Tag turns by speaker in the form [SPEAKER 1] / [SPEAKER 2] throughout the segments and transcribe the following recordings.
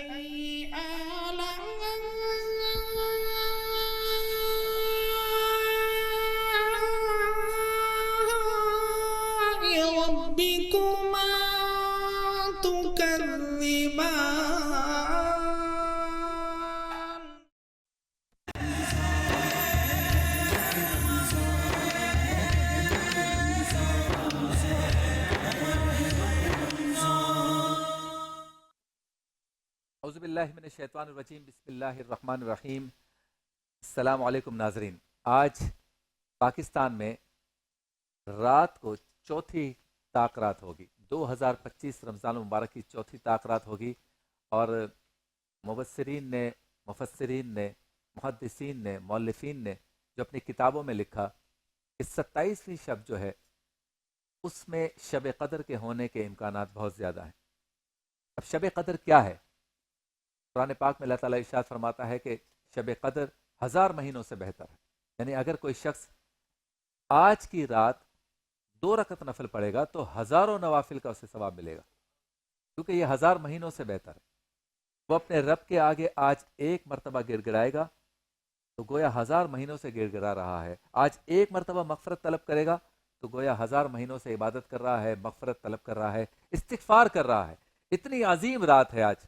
[SPEAKER 1] فبأي آلاء ربكما تكذبان.
[SPEAKER 2] اعوذ باللہ من الشیطان الرجیم، بسم اللہ الرحمن الرحیم۔ السلام علیکم ناظرین۔ آج پاکستان میں رات کو چوتھی طاق رات ہوگی، 2025 رمضان المبارک کی چوتھی طاق رات ہوگی، اور مبصرین نے، مفسرین نے، محدثین نے، مؤلفین نے جو اپنی کتابوں میں لکھا کہ 27ویں شب جو ہے اس میں شب قدر کے ہونے کے امکانات بہت زیادہ ہیں۔ اب شب قدر کیا ہے؟ قرآن پاک میں اللہ تعالیٰ ارشاد فرماتا ہے کہ شب قدر 1000 مہینوں سے بہتر ہے۔ یعنی اگر کوئی شخص آج کی رات 2 رکعت نفل پڑھے گا تو ہزاروں نوافل کا اسے ثواب ملے گا، کیونکہ یہ 1000 مہینوں سے بہتر ہے۔ وہ اپنے رب کے آگے آج ایک مرتبہ گڑ گڑائے گا تو گویا 1000 مہینوں سے گڑ گڑا رہا ہے۔ آج ایک مرتبہ مغفرت طلب کرے گا تو گویا 1000 مہینوں سے عبادت کر رہا ہے، مغفرت طلب کر رہا ہے، استغفار کر رہا ہے۔ اتنی عظیم رات ہے آج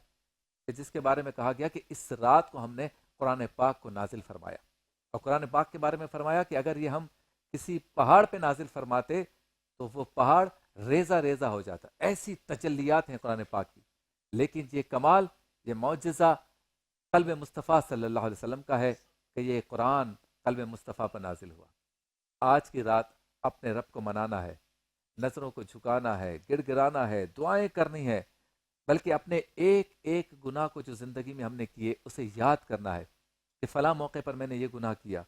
[SPEAKER 2] کہ جس کے بارے میں کہا گیا کہ اس رات کو ہم نے قرآن پاک کو نازل فرمایا، اور قرآن پاک کے بارے میں فرمایا کہ اگر یہ ہم کسی پہاڑ پہ نازل فرماتے تو وہ پہاڑ ریزہ ریزہ ہو جاتا۔ ایسی تجلیات ہیں قرآن پاک کی، لیکن یہ کمال، یہ معجزہ قلب مصطفیٰ صلی اللہ علیہ وسلم کا ہے کہ یہ قرآن قلب مصطفیٰ پر نازل ہوا۔ آج کی رات اپنے رب کو منانا ہے، نظروں کو جھکانا ہے، گڑ گڑانا ہے، دعائیں کرنی ہے، بلکہ اپنے ایک ایک گناہ کو جو زندگی میں ہم نے کیے اسے یاد کرنا ہے کہ فلاں موقع پر میں نے یہ گناہ کیا،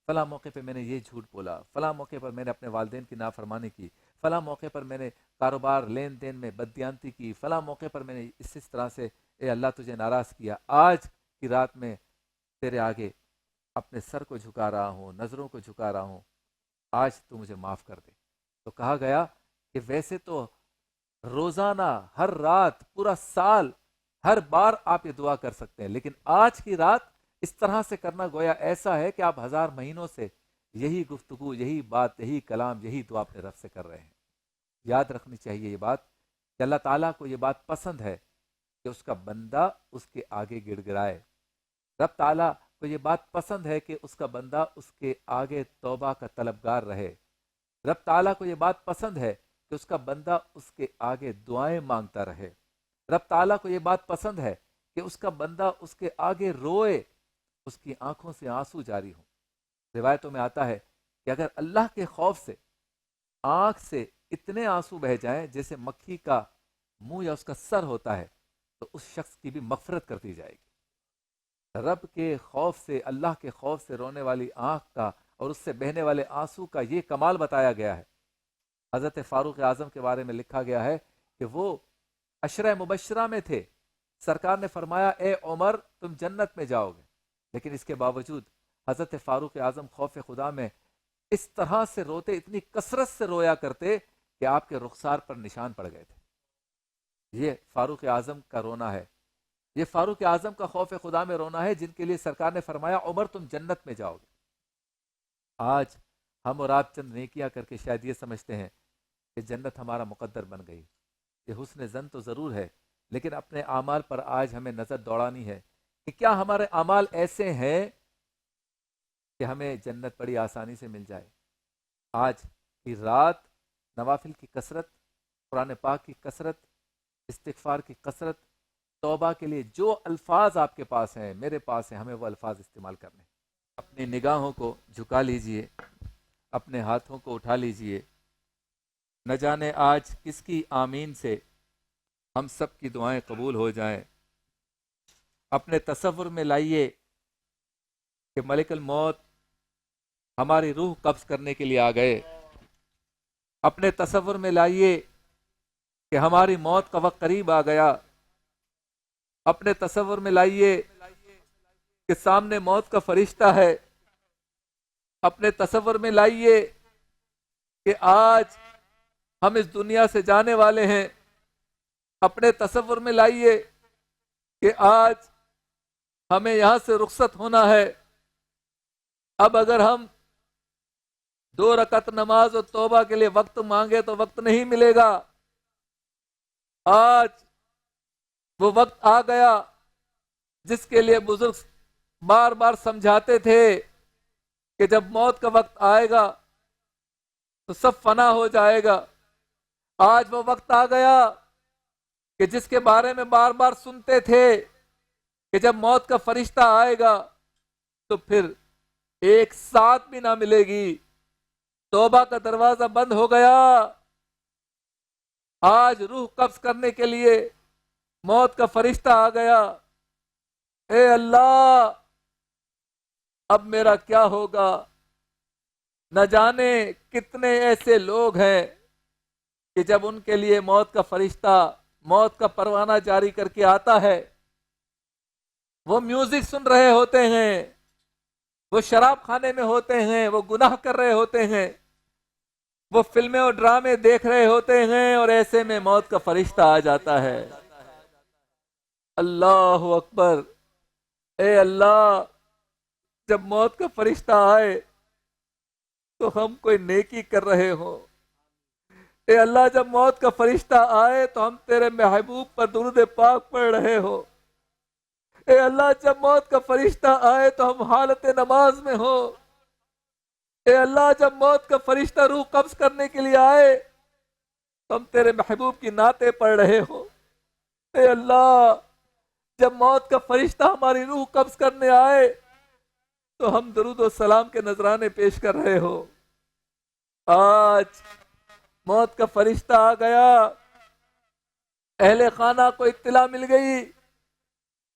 [SPEAKER 2] فلاں موقع پہ میں نے یہ جھوٹ بولا، فلاں موقع پر میں نے اپنے والدین کی نافرمانی کی، فلاں موقع پر میں نے کاروبار لین دین میں بددیانتی کی، فلاں موقع پر میں نے اس طرح سے اے اللہ تجھے ناراض کیا۔ آج کی رات میں تیرے آگے اپنے سر کو جھکا رہا ہوں، نظروں کو جھکا رہا ہوں، آج تو مجھے معاف کر دے۔ تو کہا گیا کہ ویسے تو روزانہ، ہر رات، پورا سال، ہر بار آپ یہ دعا کر سکتے ہیں، لیکن آج کی رات اس طرح سے کرنا گویا ایسا ہے کہ آپ 1000 مہینوں سے یہی گفتگو، یہی بات، یہی کلام، یہی دعا اپنے رب سے کر رہے ہیں۔ یاد رکھنی چاہیے یہ بات کہ اللہ تعالیٰ کو یہ بات پسند ہے کہ اس کا بندہ اس کے آگے گڑ گڑائے۔ رب تعالیٰ کو یہ بات پسند ہے کہ اس کا بندہ اس کے آگے توبہ کا طلبگار رہے۔ رب تعالیٰ کو یہ بات پسند ہے کہ اس کا بندہ اس کے آگے دعائیں مانگتا رہے۔ رب تعالیٰ کو یہ بات پسند ہے کہ اس کا بندہ اس کے آگے روئے، اس کی آنکھوں سے آنسو جاری ہوں۔ روایتوں میں آتا ہے کہ اگر اللہ کے خوف سے آنکھ سے اتنے آنسو بہہ جائیں جیسے مکھی کا منہ یا اس کا سر ہوتا ہے تو اس شخص کی بھی مغفرت کر دی جائے گی۔ رب کے خوف سے، اللہ کے خوف سے رونے والی آنکھ کا اور اس سے بہنے والے آنسو کا یہ کمال بتایا گیا ہے۔ حضرت فاروق اعظم کے بارے میں لکھا گیا ہے کہ وہ عشرہ مبشرہ میں تھے، سرکار نے فرمایا اے عمر تم جنت میں جاؤ گے، لیکن اس کے باوجود حضرت فاروق اعظم خوف خدا میں اس طرح سے روتے، اتنی کثرت سے رویا کرتے کہ آپ کے رخسار پر نشان پڑ گئے تھے۔ یہ فاروق اعظم کا رونا ہے، یہ فاروق اعظم کا خوف خدا میں رونا ہے جن کے لیے سرکار نے فرمایا عمر تم جنت میں جاؤ گے۔ آج ہم اور آپ چند نیکیاں کر کے شاید یہ سمجھتے ہیں کہ جنت ہمارا مقدر بن گئی۔ یہ حسن ظن تو ضرور ہے، لیکن اپنے اعمال پر آج ہمیں نظر دوڑانی ہے کہ کیا ہمارے اعمال ایسے ہیں کہ ہمیں جنت بڑی آسانی سے مل جائے۔ آج کی رات نوافل کی کثرت، قرآن پاک کی کثرت، استغفار کی کثرت، توبہ کے لیے جو الفاظ آپ کے پاس ہیں، میرے پاس ہیں، ہمیں وہ الفاظ استعمال کرنے۔ اپنی نگاہوں کو جھکا لیجئے، اپنے ہاتھوں کو اٹھا لیجئے، نہ جانے آج کس کی آمین سے ہم سب کی دعائیں قبول ہو جائیں۔ اپنے تصور میں لائیے کہ ملک الموت ہماری روح قبض کرنے کے لیے آ گئے۔ اپنے تصور میں لائیے کہ ہماری موت کا وقت قریب آ گیا۔ اپنے تصور میں لائیے کہ سامنے موت کا فرشتہ ہے۔ اپنے تصور میں لائیے کہ آج ہم اس دنیا سے جانے والے ہیں۔ اپنے تصور میں لائیے کہ آج ہمیں یہاں سے رخصت ہونا ہے. اب اگر ہم 2 رکعت نماز اور توبہ کے لیے وقت مانگے تو وقت نہیں ملے گا. آج وہ وقت آ گیا جس کے لیے بزرگ بار بار سمجھاتے تھے کہ جب موت کا وقت آئے گا تو سب فنا ہو جائے گا. آج وہ وقت آ گیا کہ جس کے بارے میں بار بار سنتے تھے کہ جب موت کا فرشتہ آئے گا تو پھر ایک ساتھ بھی نہ ملے گی. توبہ کا دروازہ بند ہو گیا. آج روح قبض کرنے کے لیے موت کا فرشتہ آ گیا. اے اللہ اب میرا کیا ہوگا؟ نہ جانے کتنے ایسے لوگ ہیں کہ جب ان کے لیے موت کا فرشتہ موت کا پروانہ جاری کر کے آتا ہے وہ میوزک سن رہے ہوتے ہیں، وہ شراب خانے میں ہوتے ہیں، وہ گناہ کر رہے ہوتے ہیں، وہ فلمیں اور ڈرامے دیکھ رہے ہوتے ہیں، اور ایسے میں موت کا فرشتہ آ جاتا ہے. اللہ اکبر. اے اللہ جب موت کا فرشتہ آئے تو ہم کوئی نیکی کر رہے ہوں. اے اللہ جب موت کا فرشتہ آئے تو ہم تیرے محبوب پر درود پاک پڑھ رہے ہو. اے اللہ جب موت کا فرشتہ آئے تو ہم حالت نماز میں ہو. اے اللہ جب موت کا فرشتہ روح قبض کرنے کے لیے آئے تو ہم تیرے محبوب کی نعتیں پڑھ رہے ہو. اے اللہ جب موت کا فرشتہ ہماری روح قبض کرنے آئے تو ہم درود و سلام کے نذرانے پیش کر رہے ہو. آج موت کا فرشتہ آ گیا. اہل خانہ کو اطلاع مل گئی.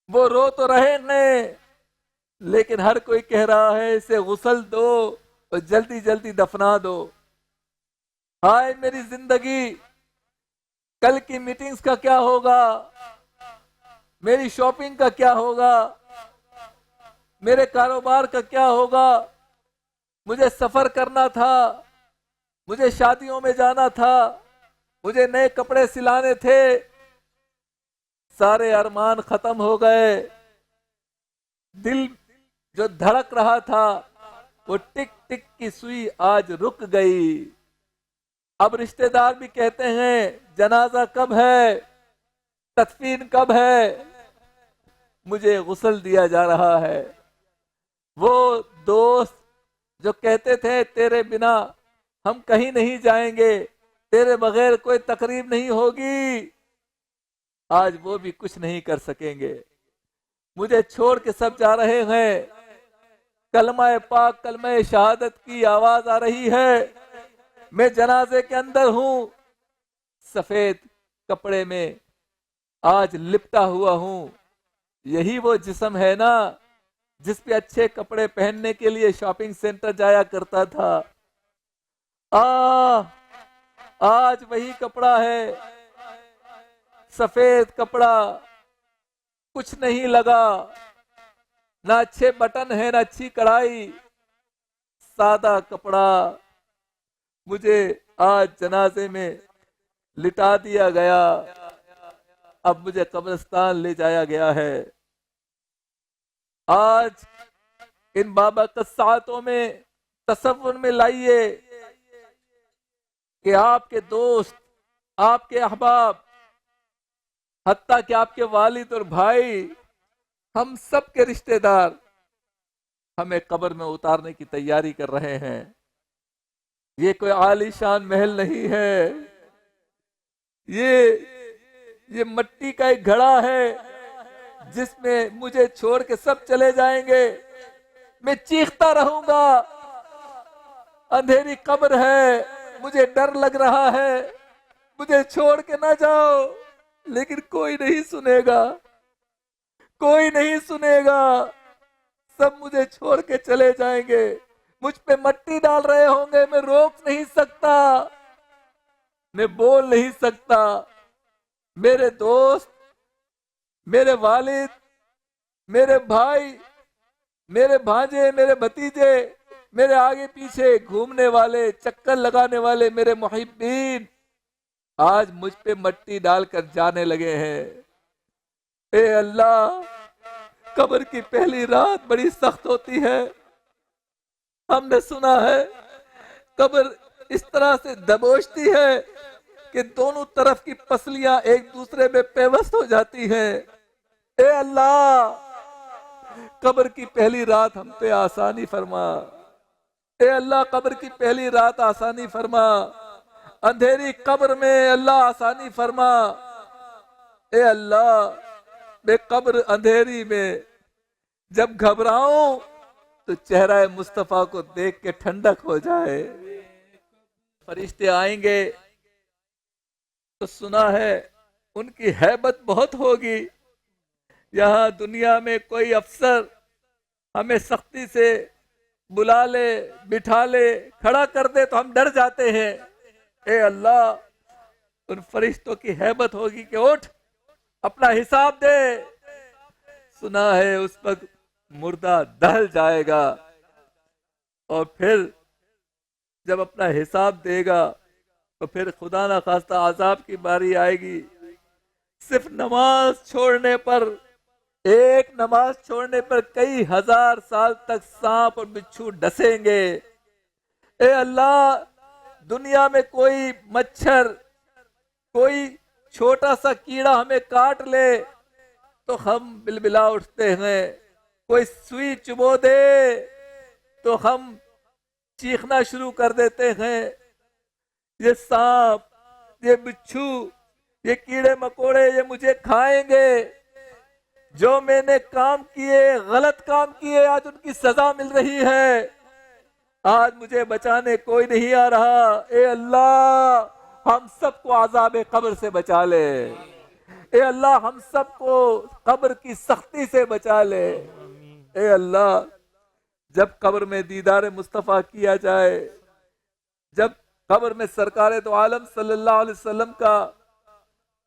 [SPEAKER 2] وہ رو تو رہے ہیں لیکن ہر کوئی کہہ رہا ہے اسے غسل دو اور جلدی جلدی دفنا دو. ہائے میری زندگی، کل کی میٹنگز کا کیا ہوگا؟ میری شاپنگ کا کیا ہوگا؟ میرے کاروبار کا کیا ہوگا؟ مجھے سفر کرنا تھا، مجھے شادیوں میں جانا تھا، مجھے نئے کپڑے سلانے تھے. سارے ارمان ختم ہو گئے. دل جو دھڑک رہا تھا وہ ٹک ٹک کی سوئی آج رک گئی. اب رشتہ دار بھی کہتے ہیں جنازہ کب ہے، تدفین کب ہے. مجھے غسل دیا جا رہا ہے. وہ دوست جو کہتے تھے تیرے بنا ہم کہیں نہیں جائیں گے، تیرے بغیر کوئی تقریب نہیں ہوگی، آج وہ بھی کچھ نہیں کر سکیں گے. مجھے چھوڑ کے سب جا رہے ہیں. کلمہ پاک کلمہ شہادت کی آواز آ رہی ہے. میں جنازے کے اندر ہوں، سفید کپڑے میں آج لپٹا ہوا ہوں. یہی وہ جسم ہے نا جس پہ اچھے کپڑے پہننے کے لیے شاپنگ سینٹر جایا کرتا تھا. آج وہی کپڑا ہے، سفید کپڑا، کچھ نہیں لگا، نہ اچھے بٹن ہے نہ اچھی کڑھائی، سادہ کپڑا. مجھے آج جنازے میں لٹا دیا گیا. اب مجھے قبرستان لے جایا گیا ہے. آج ان بابا قصاتوں میں تصور میں لائیے کہ آپ کے دوست، آپ کے احباب، حتیٰ کہ آپ کے والد اور بھائی، ہم سب کے رشتہ دار ہمیں قبر میں اتارنے کی تیاری کر رہے ہیں. یہ کوئی عالی شان محل نہیں ہے، یہ مٹی کا ایک گھڑا ہے جس میں مجھے چھوڑ کے سب چلے جائیں گے. میں چیختا رہوں گا، اندھیری قبر ہے، مجھے ڈر لگ رہا ہے، مجھے چھوڑ کے نہ جاؤ. لیکن کوئی نہیں سنے گا، کوئی نہیں سنے گا. سب مجھے چھوڑ کے چلے جائیں گے. مجھ پہ مٹی ڈال رہے ہوں گے، میں روک نہیں سکتا، میں بول نہیں سکتا. میرے دوست، میرے والد، میرے بھائی، میرے بھانجے، میرے بھتیجے، میرے آگے پیچھے گھومنے والے، چکر لگانے والے میرے محبین آج مجھ پہ مٹی ڈال کر جانے لگے ہیں. اے اللہ قبر کی پہلی رات بڑی سخت ہوتی ہے. ہم نے سنا ہے قبر اس طرح سے دبوچتی ہے کہ دونوں طرف کی پسلیاں ایک دوسرے میں پیوست ہو جاتی ہیں. اے اللہ قبر کی پہلی رات ہم پہ آسانی فرما. اے اللہ قبر کی پہلی رات آسانی فرما. اندھیری قبر میں اللہ آسانی فرما. اے اللہ میں قبر اندھیری میں جب گھبراؤں تو چہرہ مصطفیٰ کو دیکھ کے ٹھنڈک ہو جائے. فرشتے آئیں گے تو سنا ہے ان کی ہیبت بہت ہوگی. یہاں دنیا میں کوئی افسر ہمیں سختی سے بلا لے بٹھا لے کھڑا کر دے تو ہم ڈر جاتے ہیں. اے اللہ ان فرشتوں کی ہیبت ہوگی کہ اٹھ اپنا حساب دے. سنا ہے اس وقت مردہ دہل جائے گا اور پھر جب اپنا حساب دے گا تو پھر خدا نہ خواستہ عذاب کی باری آئے گی. صرف نماز چھوڑنے پر ایک نماز چھوڑنے پر کئی ہزار سال تک سانپ اور بچھو ڈسیں گے. اے اللہ دنیا میں کوئی مچھر کوئی چھوٹا سا کیڑا ہمیں کاٹ لے تو ہم بلبلا اٹھتے ہیں. کوئی سوئی چبو دے تو ہم چیخنا شروع کر دیتے ہیں. یہ سانپ یہ بچھو یہ کیڑے مکوڑے یہ مجھے کھائیں گے. جو میں نے کام کیے غلط کام کیے آج ان کی سزا مل رہی ہے. آج مجھے بچانے کوئی نہیں آ رہا. اے اللہ ہم سب کو عذاب قبر سے بچا لے. اے اللہ ہم سب کو قبر کی سختی سے بچا لے. اے اللہ جب قبر میں دیدار مصطفیٰ کیا جائے جب قبر میں سرکار دو عالم صلی اللہ علیہ وسلم کا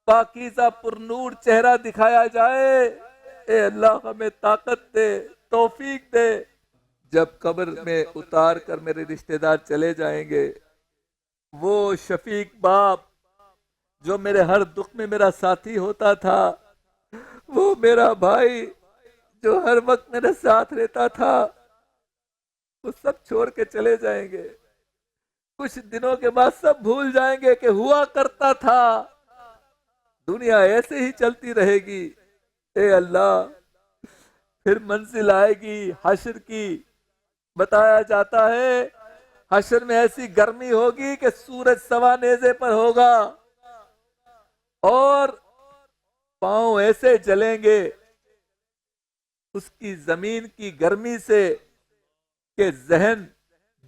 [SPEAKER 2] پاکیزہ پر نور چہرہ دکھایا جائے. اے اللہ ہمیں طاقت دے توفیق دے. جب قبر میں اتار کر میرے رشتہ دار چلے جائیں گے وہ شفیق باپ جو میرے ہر دکھ میں میرا ساتھی ہوتا تھا وہ میرا بھائی جو ہر وقت میرے ساتھ رہتا تھا وہ سب چھوڑ کے چلے جائیں گے. کچھ دنوں کے بعد سب بھول جائیں گے کہ ہوا کرتا تھا. دنیا ایسے ہی چلتی رہے گی. اے اللہ پھر منزل آئے گی حشر کی. بتایا جاتا ہے حشر میں ایسی گرمی ہوگی کہ سورج سوا نیزے پر ہوگا اور پاؤں ایسے جلیں گے اس کی زمین کی گرمی سے کہ ذہن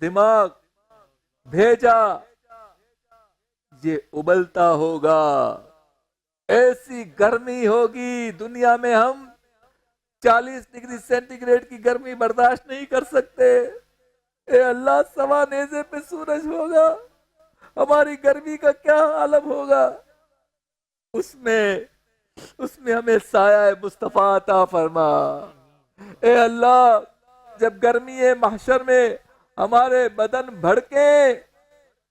[SPEAKER 2] دماغ بھیجا یہ ابلتا ہوگا. ایسی گرمی ہوگی دنیا میں ہم 40 ڈگری سینٹی گریڈ کی گرمی برداشت نہیں کر سکتے. اے اللہ سوا نیزے پہ سورج ہوگا ہماری گرمی کا کیا عالم ہوگا. اس میں ہمیں سایہ مصطفیٰ عطا فرما. اے اللہ جب گرمی محشر میں ہمارے بدن بھڑکے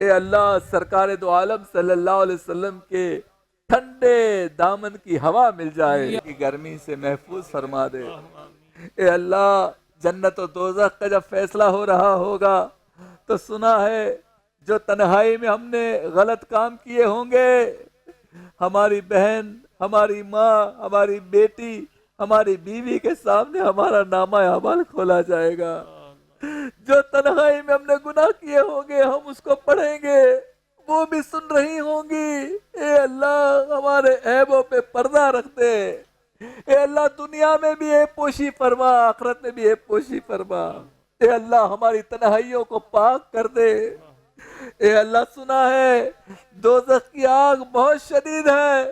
[SPEAKER 2] اے اللہ سرکار دو عالم صلی اللہ علیہ وسلم کے ٹھنڈے دامن کی ہوا مل جائے کہ گرمی سے محفوظ فرما دے. اے اللہ جنت و دوزخ کا جب فیصلہ ہو رہا ہوگا تو سنا ہے جو تنہائی میں ہم نے غلط کام کیے ہوں گے ہماری بہن ہماری ماں ہماری بیٹی ہماری بیوی کے سامنے ہمارا نامہ اعمال کھولا جائے گا. جو تنہائی میں ہم نے گناہ کیے ہوں گے ہم اس کو پڑھیں گے وہ بھی سن رہی ہوں گی. اے اللہ ہمارے عیبوں پہ پردہ رکھ دے. اے اللہ دنیا میں بھی عیب پوشی فرما آخرت میں بھی عیب پوشی فرما. اے اللہ ہماری تنہائیوں کو پاک کر دے. اے اللہ سنا ہے دوزخ کی آگ بہت شدید ہے.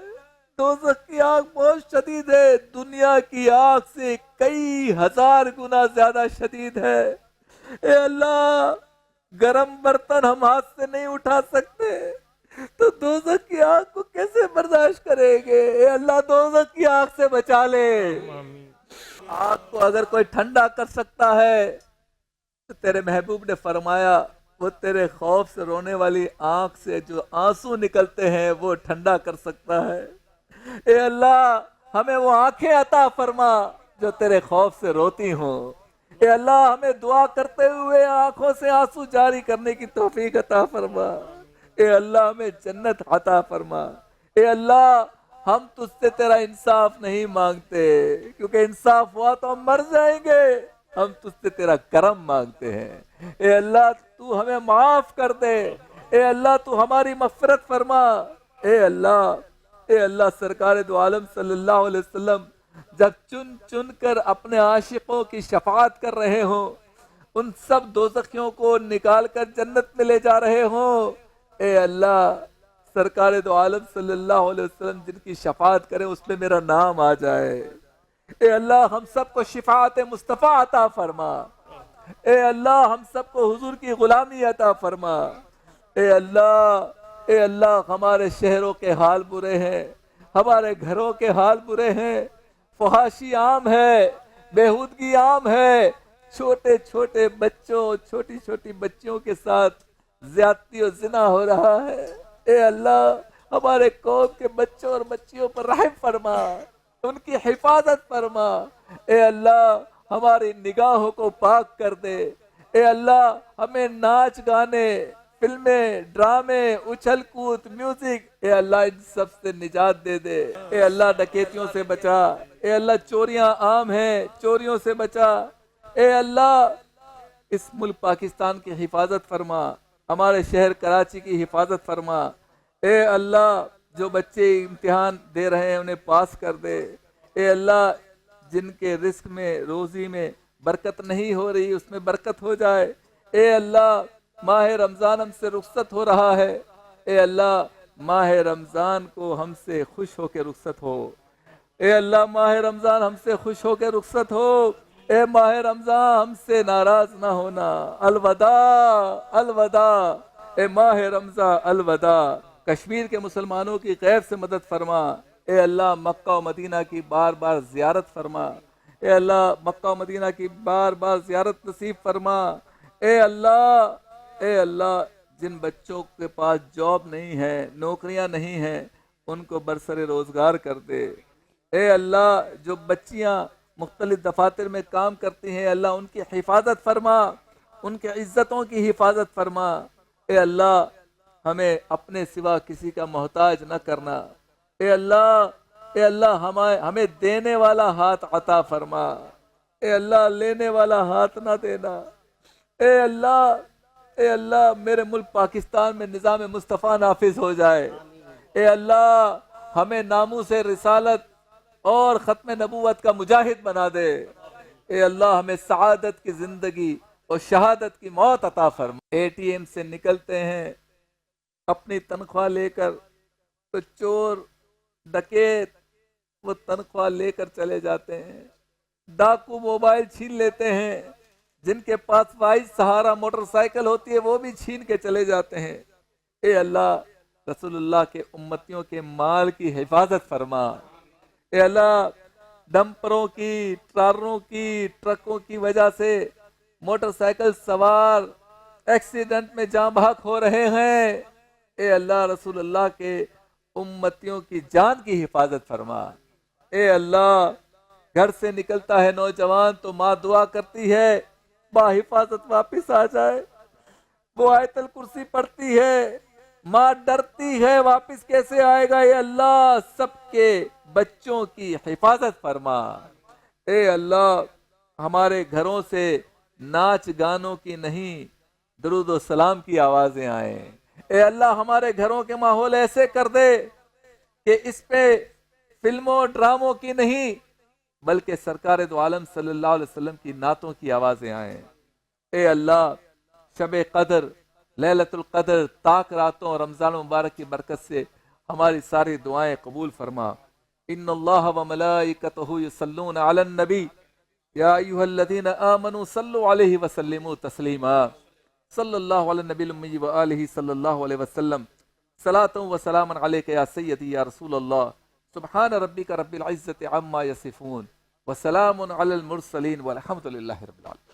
[SPEAKER 2] دوزخ کی آگ بہت شدید ہے. دنیا کی آگ سے کئی ہزار گنا زیادہ شدید ہے. اے اللہ گرم برتن ہم ہاتھ سے نہیں اٹھا سکتے تو دوزخ کی آگ کو کیسے برداشت کریں گے. اے اللہ دوزخ کی آگ سے بچا لے. آگ کو اگر کوئی ٹھنڈا کر سکتا ہے تو تیرے محبوب نے فرمایا وہ تیرے خوف سے رونے والی آنکھ سے جو آنسو نکلتے ہیں وہ ٹھنڈا کر سکتا ہے. اے اللہ ہمیں وہ آنکھیں عطا فرما جو تیرے خوف سے روتی ہوں۔ اے اللہ ہمیں دعا کرتے ہوئے آنکھوں سے آنسو جاری کرنے کی توفیق عطا فرما۔ اے اللہ ہمیں جنت عطا فرما۔ اے اللہ ہم تجھ سے تیرا انصاف نہیں مانگتے، کیونکہ انصاف ہوا تو ہم مر جائیں گے، ہم تجھ سے تیرا کرم مانگتے ہیں۔ اے اللہ تو ہمیں معاف کر دے، اے اللہ تو ہماری مغفرت فرما۔ اے اللہ سرکار دو عالم صلی اللہ علیہ وسلم جب چن چن کر اپنے عاشقوں کی شفاعت کر رہے ہوں، ان سب دوزخیوں کو نکال کر جنت میں لے جا رہے ہوں، اے اللہ سرکار دو عالم صلی اللہ علیہ وسلم جن کی شفاعت کرے اس میں میرا نام آ جائے۔ اے اللہ ہم سب کو شفاعت مصطفیٰ عطا فرما۔ اے اللہ ہم سب کو حضور کی غلامی عطا فرما۔ اے اللہ ہمارے شہروں کے حال برے ہیں، ہمارے گھروں کے حال برے ہیں، فحاشی عام ہے، بےہودگی عام ہے، چھوٹے چھوٹے بچوں چھوٹی چھوٹی بچیوں کے ساتھ زیادتی و زنا ہو رہا ہے۔ اے اللہ ہمارے قوم کے بچوں اور بچیوں پر رحم فرما، ان کی حفاظت فرما۔ اے اللہ ہماری نگاہوں کو پاک کر دے۔ اے اللہ ہمیں ناچ گانے، فلمیں، ڈرامے، اچھل کود، میوزک، اے اللہ ان سب سے نجات دے دے۔ اے اللہ ڈکیتیوں سے بچا۔ اے اللہ چوریاں عام ہیں، چوریوں سے بچا۔ اے اللہ اس ملک پاکستان کی حفاظت فرما، ہمارے شہر کراچی کی حفاظت فرما۔ اے اللہ جو بچے امتحان دے رہے ہیں انہیں پاس کر دے۔ اے اللہ جن کے رزق میں، روزی میں برکت نہیں ہو رہی اس میں برکت ہو جائے۔ اے اللہ ماہ رمضان ہم سے رخصت ہو رہا ہے، اے اللہ ماہ رمضان کو ہم سے خوش ہو کے رخصت ہو۔ اے اللہ ماہ رمضان ہم سے خوش ہو کے رخصت ہو۔ اے ماہ رمضان ہم سے ناراض نہ ہونا۔ الوداع الوداع، اے ماہ رمضان الوداع۔ کشمیر کے مسلمانوں کی غیب سے مدد فرما۔ اے اللہ مکہ و مدینہ کی بار بار زیارت فرما۔ اے اللہ مکہ و مدینہ کی بار بار زیارت نصیب فرما۔ اے اللہ جن بچوں کے پاس جاب نہیں ہے، نوکریاں نہیں ہیں، ان کو برسر روزگار کر دے۔ اے اللہ جو بچیاں مختلف دفاتر میں کام کرتی ہیں، اللہ ان کی حفاظت فرما، ان کی عزتوں کی حفاظت فرما۔ اے اللہ ہمیں اپنے سوا کسی کا محتاج نہ کرنا۔ اے اللہ ہمیں دینے والا ہاتھ عطا فرما۔ اے اللہ لینے والا ہاتھ نہ دینا۔ اے اللہ میرے ملک پاکستان میں نظام مصطفیٰ نافذ ہو جائے۔ اے اللہ ہمیں ناموس رسالت اور ختم نبوت کا مجاہد بنا دے۔ اے اللہ ہمیں سعادت کی زندگی اور شہادت کی موت عطا فرما۔ اے ٹی ایم سے نکلتے ہیں اپنی تنخواہ لے کر تو چور ڈکیت وہ تنخواہ لے کر چلے جاتے ہیں، ڈاکو موبائل چھین لیتے ہیں، جن کے پاس وائس سہارا موٹر سائیکل ہوتی ہے وہ بھی چھین کے چلے جاتے ہیں۔ اے اللہ رسول اللہ کے امتیوں کے مال کی حفاظت فرما۔ اے اللہ ڈمپروں کی، ٹراروں کی، ٹرکوں کی وجہ سے موٹر سائیکل سوار ایکسیڈنٹ میں جاں بحق ہو رہے ہیں۔ اے اللہ رسول اللہ کے امتیوں کی جان کی حفاظت فرما۔ اے اللہ گھر سے نکلتا ہے نوجوان تو ماں دعا کرتی ہے ماں حفاظت واپس آ جائے، وہ آیت الکرسی پڑھتی ہے، ماں ڈرتی ہے واپس کیسے آئے گا۔ اے اللہ سب کے بچوں کی حفاظت فرما۔ اے اللہ ہمارے گھروں سے ناچ گانوں کی نہیں درود و سلام کی آوازیں آئیں۔ اے اللہ ہمارے گھروں کے ماحول ایسے کر دے کہ اس پہ فلموں ڈراموں کی نہیں بلکہ سرکار دو عالم صلی اللہ علیہ وسلم کی نعتوں کی آوازیں آئیں۔ اے اللہ شب قدر، لیلۃ القدر، تاک راتوں اور رمضان مبارک کی برکت سے ہماری ساری دعائیں قبول فرما۔ ان اللہ و ملائکتہ یصلون علی النبی یا ایھا الذین آمنوا صلوا علیہ وسلموا تسلیما۔ صلی اللہ علی النبی الامی و آلہ صلی اللہ علیہ وسلم۔ صلاۃ و سلام علیک یا سیدی یا رسول اللہ۔ سبحان ربک رب العزۃ عما یصفون وسلام علی المرسلین والحمد للہ رب العالمین۔